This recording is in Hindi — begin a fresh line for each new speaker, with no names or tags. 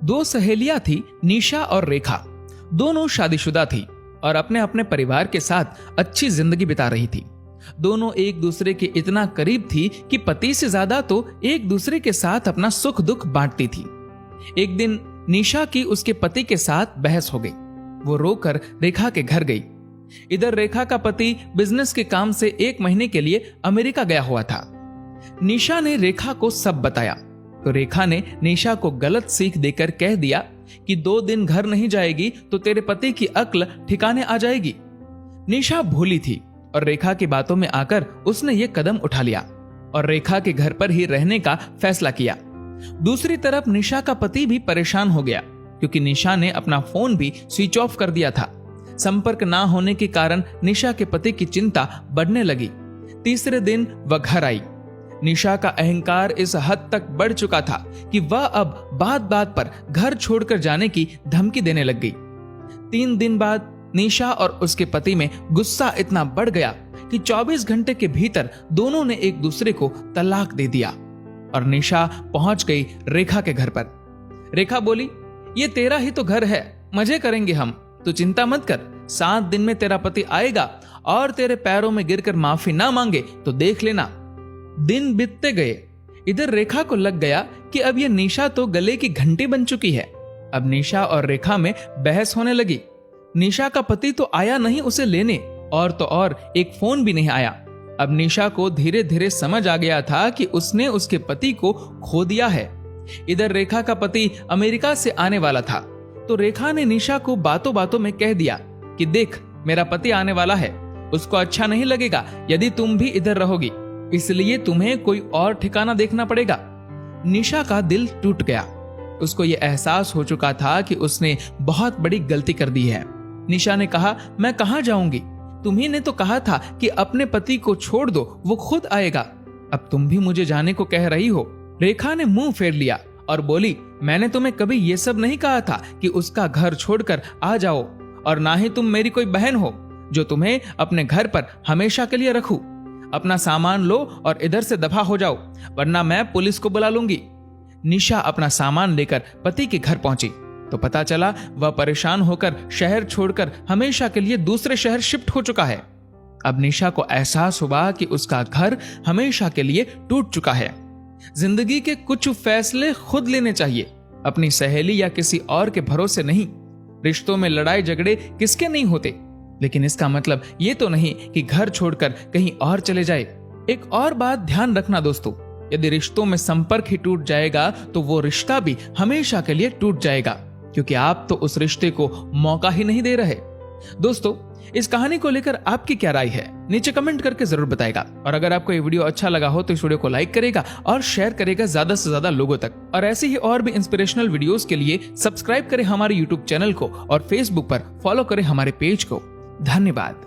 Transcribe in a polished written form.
दो सहेलियां थी, निशा और रेखा। दोनों शादीशुदा थी और अपने अपने परिवार के साथ अच्छी जिंदगी बिता रही थी। दोनों एक दूसरे के इतना करीब थी कि पति से ज्यादा तो एक दूसरे के साथ अपना सुख दुख बांटती थी। एक दिन निशा की उसके पति के साथ बहस हो गई। वो रोकर रेखा के घर गई। इधर रेखा का पति बिजनेस के काम से 1 महीने के लिए अमेरिका गया हुआ था। निशा ने रेखा को सब बताया तो रेखा ने निशा को गलत सीख देकर कह दिया कि 2 दिन घर नहीं जाएगी तो तेरे पति की अक्ल ठिकाने आ जाएगी। निशा भोली थी और रेखा की बातों में आकर उसने ये कदम उठा लिया और रेखा के घर पर ही रहने का फैसला किया। दूसरी तरफ निशा का पति भी परेशान हो गया क्योंकि निशा ने अपना फोन भी स्विच ऑफ कर दिया था। संपर्क ना होने के कारण निशा के पति की चिंता बढ़ने लगी। तीसरे दिन वह घर आई। निशा का अहंकार इस हद तक बढ़ चुका था कि वह अब बात बात पर घर छोड़कर जाने की धमकी देने लग गई। 3 दिन बाद निशा और उसके पति में गुस्सा इतना बढ़ गया कि 24 घंटे के भीतर दोनों ने एक दूसरे को तलाक दे दिया और निशा पहुंच गई रेखा के घर पर। रेखा बोली, ये तेरा ही तो घर है, मजे करेंगे हम, तू चिंता मत कर। 7 दिन में तेरा पति आएगा और तेरे पैरों में गिरकर माफी ना मांगे तो देख लेना। दिन बीतते गए। इधर रेखा को लग गया कि अब ये निशा तो गले की घंटी बन चुकी है। अब निशा और रेखा में बहस होने लगी। निशा का पति तो आया नहीं उसे लेने, और तो और एक फोन भी नहीं आया। अब निशा को धीरे धीरे समझ आ गया था कि उसने उसके पति को खो दिया है। इधर रेखा का पति अमेरिका से आने वाला था तो रेखा ने निशा को बातों बातों में कह दिया कि देख, मेरा पति आने वाला है, उसको अच्छा नहीं लगेगा यदि तुम भी इधर रहोगी, इसलिए तुम्हें कोई और ठिकाना देखना पड़ेगा। निशा का दिल टूट गया। उसको यह एहसास हो चुका था कि उसने बहुत बड़ी गलती कर दी है। निशा ने कहा, मैं कहां जाऊंगी? तुम्ही ने तो कहा था कि अपने पति को छोड़ दो, वो खुद आएगा। अब तुम भी मुझे जाने को कह रही हो। रेखा ने मुंह फेर लिया और बोली, मैंने तुम्हें कभी ये सब नहीं कहा था कि उसका घर छोड़कर आ जाओ, और ना ही तुम मेरी कोई बहन हो जो तुम्हें अपने घर पर हमेशा के लिए रखूं। अपना सामान लो और इधर से दफा हो जाओ, वरना मैं पुलिस को बुला लूंगी। निशा अपना सामान लेकर पति के घर पहुंची तो पता चला वह परेशान होकर शहर छोड़कर हमेशा के लिए दूसरे शहर शिफ्ट हो चुका है। अब निशा को एहसास हुआ कि उसका घर हमेशा के लिए टूट चुका है। जिंदगी के कुछ फैसले खुद लेने चाहिए, अपनी सहेली या किसी और के भरोसे नहीं। रिश्तों में लड़ाई झगड़े किसके नहीं होते, लेकिन इसका मतलब ये तो नहीं कि घर छोड़कर कहीं और चले जाए। एक और बात ध्यान रखना दोस्तों, यदि रिश्तों में संपर्क ही टूट जाएगा तो वो रिश्ता भी हमेशा के लिए टूट जाएगा, क्योंकि आप तो उस रिश्ते को मौका ही नहीं दे रहे। दोस्तों, इस कहानी को लेकर आपकी क्या राय है नीचे कमेंट करके जरूर बताएगा। और अगर आपको ये वीडियो अच्छा लगा हो तो इस वीडियो को लाइक करेगा और शेयर करेगा ज्यादा से ज्यादा लोगों तक। और ऐसे ही और भी इंस्पिरेशनल वीडियोस के लिए सब्सक्राइब करें हमारे यूट्यूब चैनल को और फेसबुक पर फॉलो करें हमारे पेज को। धन्यवाद।